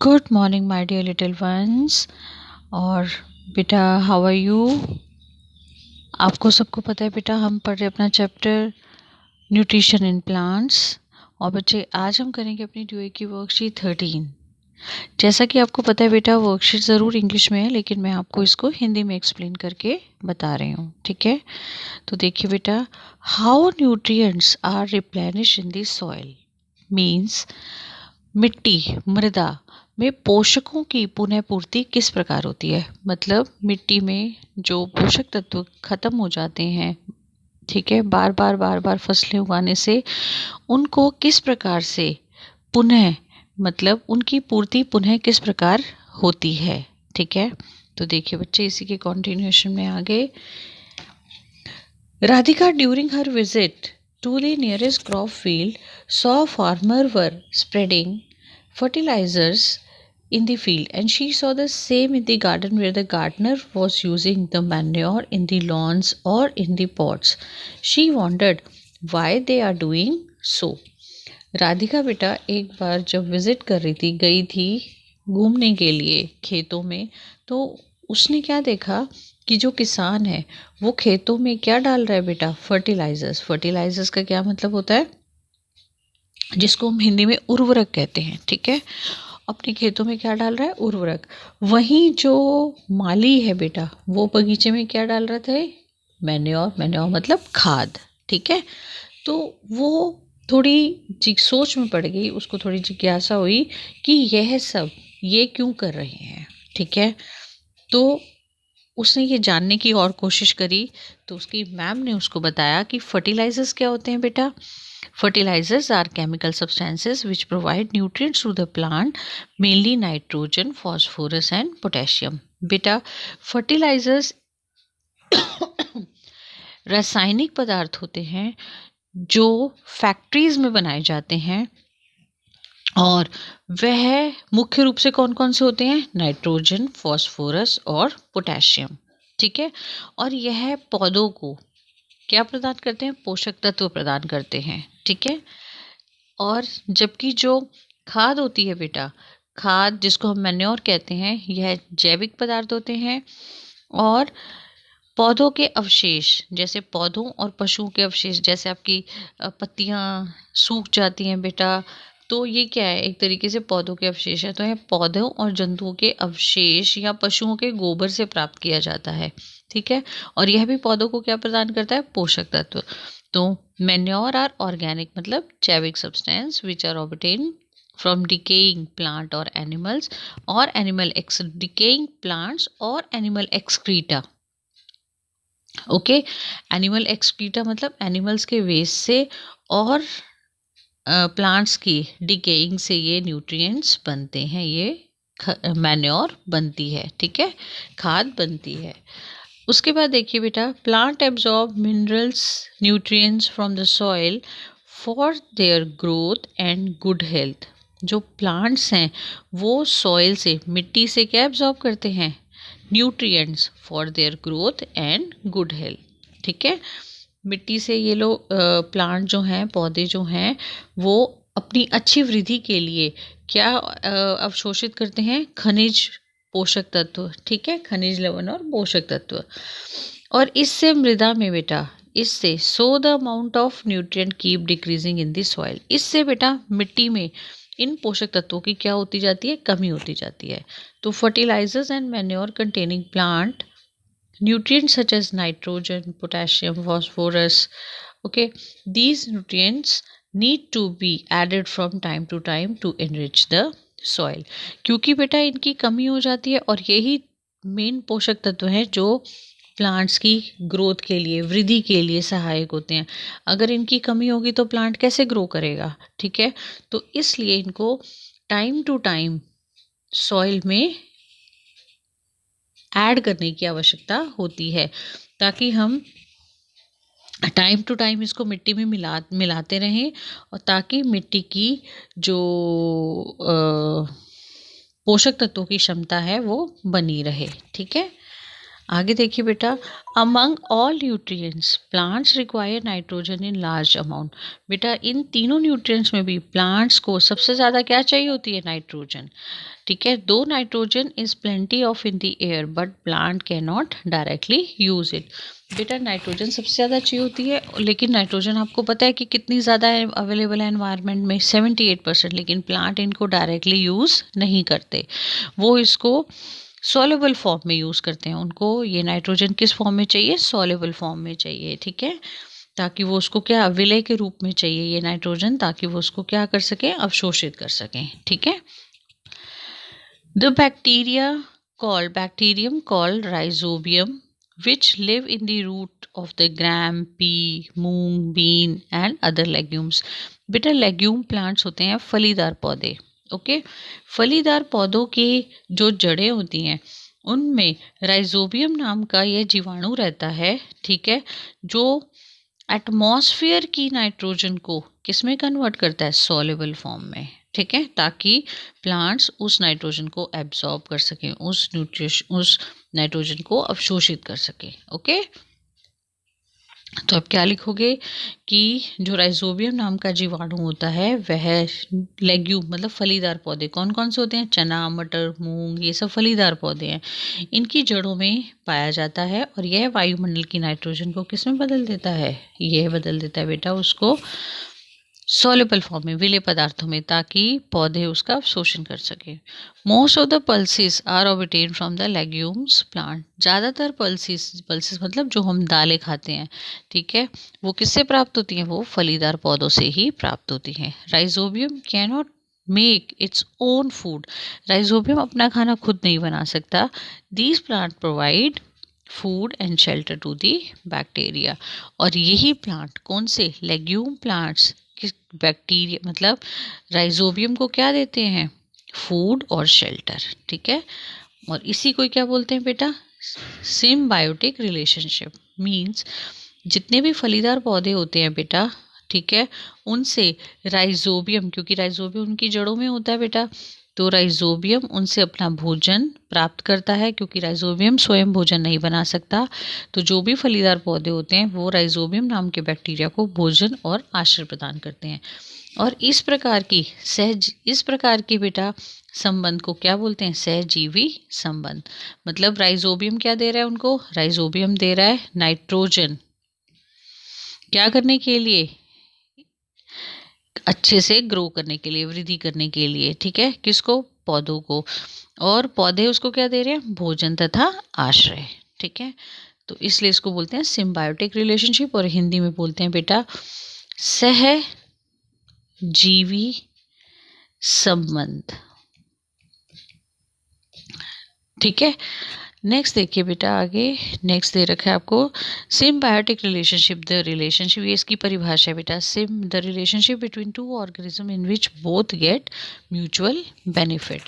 Good morning my dear little ones. और बेटा how are you. आपको सबको पता है बेटा, हम पढ़ रहे अपना चैप्टर न्यूट्रिशन इन प्लांट्स। और बच्चे आज हम करेंगे अपनी ड्यूए की वर्कशीट 13। जैसा कि आपको पता है बेटा, वर्कशीट ज़रूर इंग्लिश में है, लेकिन मैं आपको इसको हिंदी में एक्सप्लेन करके बता रही हूँ, ठीक है। तो देखिए बेटा, how nutrients are replenish in the soil means मिट्टी मृदा में पोषकों की पुनः पूर्ति किस प्रकार होती है। मतलब मिट्टी में जो पोषक तत्व खत्म हो जाते हैं, ठीक है, बार बार फसलें उगाने से उनको किस प्रकार से पुनः, मतलब उनकी पूर्ति पुनः किस प्रकार होती है, ठीक है। तो देखिए बच्चे, इसी के कंटिन्यूएशन में आगे Radhika during her visit to the nearest crop field saw a farmer were spreading fertilizers in the field, and she saw the same in the garden where the gardener was using the manure in the lawns or in the pots. She wondered why they are doing so. Radhika बेटा एक बार जब visit कर रही थी, गई थी घूमने के लिए खेतों में, तो उसने क्या देखा कि जो किसान है वो खेतों में क्या डाल रहा है बेटा, फर्टिलाइजर्स। फर्टिलाइजर्स का क्या मतलब होता है, जिसको हम हिंदी में उर्वरक कहते हैं, ठीक है। अपने खेतों में क्या डाल रहा है, उर्वरक। वहीं जो माली है बेटा, वो बगीचे में क्या डाल रहा था, मैन्योर। मैन्योर मतलब खाद, ठीक है। तो वो थोड़ी सोच में पड़ गई, उसको थोड़ी जिज्ञासा हुई कि यह सब ये क्यों कर रहे हैं, ठीक है। तो उसने ये जानने की और कोशिश करी, तो उसकी मैम ने उसको बताया कि फर्टिलाइजर्स क्या होते हैं बेटा। Fertilizers are chemical substances which provide nutrients to the plant, mainly nitrogen, phosphorus and potassium. बेटा फर्टिलाइजर्स रासायनिक पदार्थ होते हैं जो फैक्ट्रीज में बनाए जाते हैं, और वह मुख्य रूप से कौन कौन से होते हैं, नाइट्रोजन, फॉस्फोरस और पोटेशियम, ठीक है। और यह पौधों को क्या प्रदान करते हैं, पोषक तत्व प्रदान करते हैं, ठीक है। और जबकि जो खाद होती है बेटा, खाद जिसको हम मैन्योर कहते हैं, यह जैविक पदार्थ होते हैं। और पौधों के अवशेष, जैसे पौधों और पशुओं के अवशेष, जैसे आपकी पत्तियां सूख जाती हैं बेटा, तो ये क्या है, एक तरीके से पौधों के अवशेष है। तो यह पौधों और जंतुओं के अवशेष या पशुओं के गोबर से प्राप्त किया जाता है, ठीक है। और यह भी पौधों को क्या प्रदान करता है, पोषक तत्व। तो मैन्योर आर ऑर्गेनिक मतलब जैविक substance which are obtain from decaying plant or animals, or decaying plants or animal excreta। Okay, animal excreta मतलब एनिमल्स के वेस्ट से और प्लांट्स की डिकेइंग से ये न्यूट्रिएंट्स बनते हैं, ये मैन्योर बनती है, ठीक है, खाद बनती है। उसके बाद देखिए बेटा, plant absorb minerals nutrients from the soil for their growth and good health. जो प्लांट्स हैं वो सॉइल से, मिट्टी से क्या एब्जॉर्ब करते हैं, nutrients for their growth and good health, ठीक है। मिट्टी से ये लोग प्लांट जो हैं, पौधे जो हैं, वो अपनी अच्छी वृद्धि के लिए क्या अवशोषित करते हैं, खनिज पोषक तत्व, ठीक है, खनिज लवण और पोषक तत्व। और इससे मृदा में बेटा, इससे so the amount of nutrient keep decreasing in the soil, इससे बेटा मिट्टी में इन पोषक तत्वों की क्या होती जाती है, कमी होती जाती है। तो fertilizers and manure containing plant nutrients such as nitrogen, potassium, phosphorus, okay, these nutrients need to be added from time to time to enrich the soil। क्योंकि बेटा इनकी कमी हो जाती है, और यही मेन पोषक तत्व हैं जो प्लांट्स की ग्रोथ के लिए, वृद्धि के लिए सहायक होते हैं। अगर इनकी कमी होगी तो प्लांट कैसे ग्रो करेगा, ठीक है। तो इसलिए इनको टाइम टू टाइम सॉइल में ऐड करने की आवश्यकता होती है, ताकि हम टाइम टू टाइम इसको मिट्टी में मिलाते रहें, और ताकि मिट्टी की जो पोषक तत्वों की क्षमता है वो बनी रहे, ठीक है। आगे देखिए बेटा, among all nutrients plants require nitrogen in large amount. बेटा इन तीनों न्यूट्रिएंट्स में भी प्लांट्स को सबसे ज़्यादा क्या चाहिए होती है, नाइट्रोजन। ठीक है, दो nitrogen is plenty of in the air but plant can not directly use it. बेटा नाइट्रोजन सबसे ज़्यादा चाहिए होती है, लेकिन नाइट्रोजन आपको पता है कि कितनी ज़्यादा अवेलेबल है एनवायरनमेंट में, 78%, लेकिन प्लांट इनको डायरेक्टली यूज़ नहीं करते, वो इसको सॉल्युबल फॉर्म में यूज़ करते हैं। उनको ये नाइट्रोजन किस फॉर्म में चाहिए, सॉल्युबल फॉर्म में चाहिए। ठीक है, ताकि वो उसको क्या, विलय के रूप में चाहिए ये नाइट्रोजन, ताकि वो उसको क्या कर सकें, अवशोषित कर सकें। ठीक है, the bacterium called rhizobium which live in the root of the gram, pea, moong, bean and other legumes। बेटा लेग्यूम प्लांट्स होते हैं फलीदार पौधे। ओके, फलीदार पौधों की जो जड़ें होती हैं उनमें राइजोबियम नाम का यह जीवाणु रहता है। ठीक है, जो एटमॉस्फेयर की नाइट्रोजन को किस में कन्वर्ट करता है, सॉल्युबल फॉर्म में। ठीक है, ताकि प्लांट्स उस नाइट्रोजन को एब्जॉर्ब कर सकें, उस नाइट्रोजन को अवशोषित कर सकें। ओके, तो अब क्या लिखोगे कि जो राइजोबियम नाम का जीवाणु होता है वह लेग्यूम मतलब फलीदार पौधे, कौन कौन से होते हैं, चना, मटर, मूंग, ये सब फलीदार पौधे हैं, इनकी जड़ों में पाया जाता है। और यह वायुमंडल की नाइट्रोजन को किस में बदल देता है, यह बदल देता है बेटा उसको सॉल्युबल फॉर्म में, विलेय पदार्थों में, ताकि पौधे उसका अवशोषण कर सके। Most of the pulses are obtained from the legumes plant. ज़्यादातर पल्सेस मतलब जो हम दालें खाते हैं, ठीक है, वो किससे प्राप्त होती हैं, वो फलीदार पौधों से ही प्राप्त होती हैं। Rhizobium can not make its own food. Rhizobium अपना खाना खुद नहीं बना सकता। These plant provide food and shelter to the bacteria. और यही प्लांट, कौन से, लेग्यूम प्लांट्स, बैक्टीरिया मतलब राइजोबियम को क्या देते हैं, फूड और शेल्टर। ठीक है, और इसी को क्या बोलते हैं बेटा, सिम्बायोटिक रिलेशनशिप। मीन्स जितने भी फलीदार पौधे होते हैं बेटा, ठीक है, उनसे राइजोबियम, क्योंकि राइजोबियम उनकी जड़ों में होता है बेटा, तो राइजोबियम उनसे अपना भोजन प्राप्त करता है, क्योंकि राइजोबियम स्वयं भोजन नहीं बना सकता। तो जो भी फलीदार पौधे होते हैं वो राइजोबियम नाम के बैक्टीरिया को भोजन और आश्रय प्रदान करते हैं। और इस प्रकार की बेटा संबंध को क्या बोलते हैं, सहजीवी संबंध। मतलब राइजोबियम क्या दे रहा है उनको, राइजोबियम दे रहा है नाइट्रोजन, क्या करने के लिए, अच्छे से ग्रो करने के लिए, वृद्धि करने के लिए। ठीक है, किसको, पौधों को, और पौधे उसको क्या दे रहे हैं, भोजन तथा आश्रय। ठीक है, तो इसलिए इसको बोलते हैं सिम्बायोटिक रिलेशनशिप, और हिंदी में बोलते हैं बेटा सहजीवी संबंध। ठीक है, नेक्स्ट देखिए बेटा, आगे नेक्स्ट दे रखा है आपको सिम्बायोटिक रिलेशनशिप। द रिलेशनशिप, ये इसकी परिभाषा है बेटा, the relationship between two organism in which both get mutual benefit.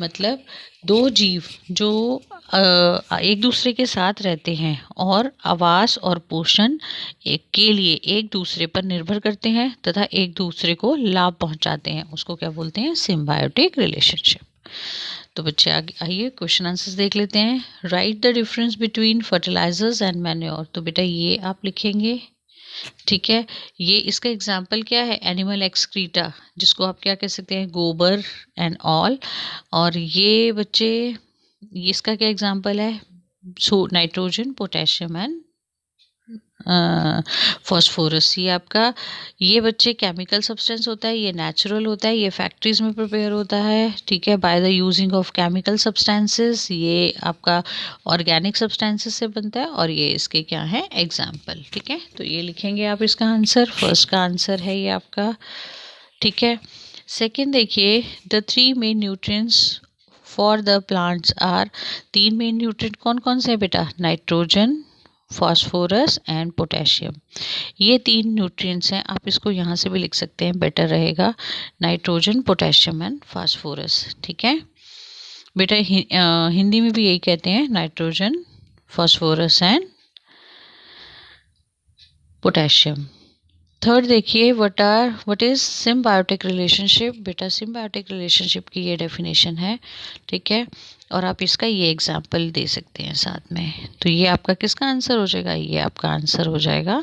मतलब दो जीव जो एक दूसरे के साथ रहते हैं और आवास और पोषण के लिए एक दूसरे पर निर्भर करते हैं तथा एक दूसरे को लाभ पहुंचाते हैं, उसको क्या बोलते हैं, सिम्बायोटिक रिलेशनशिप। तो बच्चे आगे आइए क्वेश्चन आंसर्स देख लेते हैं। Write the difference between fertilizers and manure. तो बेटा ये आप लिखेंगे। ठीक है, ये इसका एग्जाम्पल क्या है, एनिमल एक्सक्रीटा, जिसको आप क्या कह सकते हैं, गोबर एंड ऑल। और ये बच्चे, ये इसका क्या एग्जाम्पल है, नाइट्रोजन, पोटेशियम एंड फॉस्फोरस। ये आपका, ये बच्चे केमिकल सब्सटेंस होता है, ये नेचुरल होता है, ये फैक्ट्रीज में प्रिपेयर होता है। ठीक है, by the using of chemical substances. ये आपका ऑर्गेनिक सब्सटेंसेस से बनता है, और ये इसके क्या है, एग्जाम्पल। ठीक है, तो ये लिखेंगे आप इसका आंसर, फर्स्ट का आंसर है ये आपका। ठीक है, सेकेंड देखिए, the 3 main nutrients for the plants are. 3 main nutrient कौन कौन से है बेटा, नाइट्रोजन, फॉस्फोरस एंड पोटेशियम। ये 3 न्यूट्रिएंट्स हैं, आप इसको यहाँ से भी लिख सकते हैं, बेटर रहेगा, नाइट्रोजन, पोटेशियम एंड फॉस्फोरस। ठीक है बेटा, हिंदी में भी यही कहते हैं, nitrogen, phosphorus and potassium. Third देखिए, व्हाट इज सिम्बायोटिक रिलेशनशिप। बेटा सिम्बायोटिक रिलेशनशिप की ये डेफिनेशन है, ठीक है, और आप इसका ये एग्जाम्पल दे सकते हैं साथ में। तो ये आपका किसका आंसर हो जाएगा, ये आपका आंसर हो जाएगा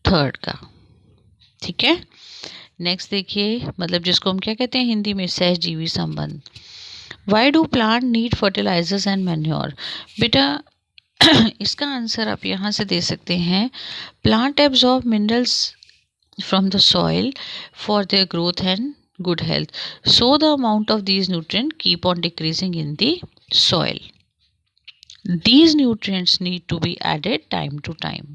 थर्ड का, ठीक है। नेक्स्ट देखिए, मतलब जिसको हम क्या कहते हैं हिंदी में, सहजीवी संबंध। Why do plant need fertilizers and manure. बेटा इसका आंसर आप यहाँ से दे सकते हैं, plant absorb minerals from the soil for their growth and good health. So the amount of these nutrients keep on decreasing in the soil. These nutrients need to be added time to time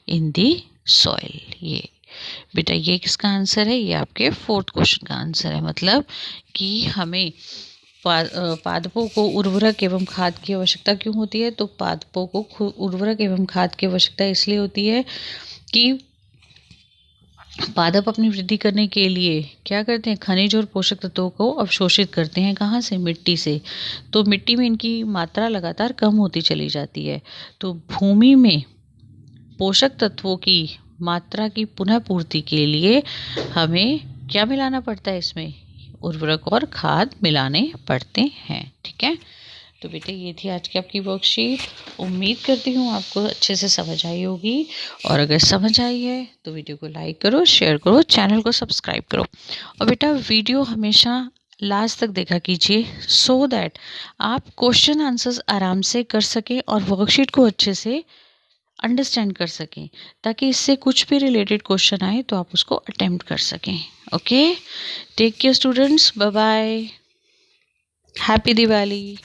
in the soil. ये बेटा ये किसका answer है, ये आपके fourth question का answer है। मतलब कि हमें पादपों को उर्वरक एवं खाद की आवश्यकता क्यों होती है, तो पादपों को उर्वरक एवं खाद की आवश्यकता इसलिए होती है कि पादप अपनी वृद्धि करने के लिए क्या करते हैं, खनिज और पोषक तत्वों को अवशोषित करते हैं। कहाँ से, मिट्टी से। तो मिट्टी में इनकी मात्रा लगातार कम होती चली जाती है। तो भूमि में पोषक तत्वों की मात्रा की पुनः पूर्ति के लिए हमें क्या मिलाना पड़ता है, इसमें उर्वरक और खाद मिलाने पड़ते हैं, ठीक है। तो बेटे ये थी आज की आपकी वर्कशीट। उम्मीद करती हूँ आपको अच्छे से समझ आई होगी, और अगर समझ आई है तो वीडियो को लाइक करो, शेयर करो, चैनल को सब्सक्राइब करो, और बेटा वीडियो हमेशा लास्ट तक देखा कीजिए, सो दैट आप क्वेश्चन आंसर्स आराम से कर सकें और वर्कशीट को अच्छे से अंडरस्टैंड कर सकें, ताकि इससे कुछ भी रिलेटेड क्वेश्चन आए तो आप उसको अटेम्प्ट कर सकें। Okay, take care students, bye bye, happy Diwali.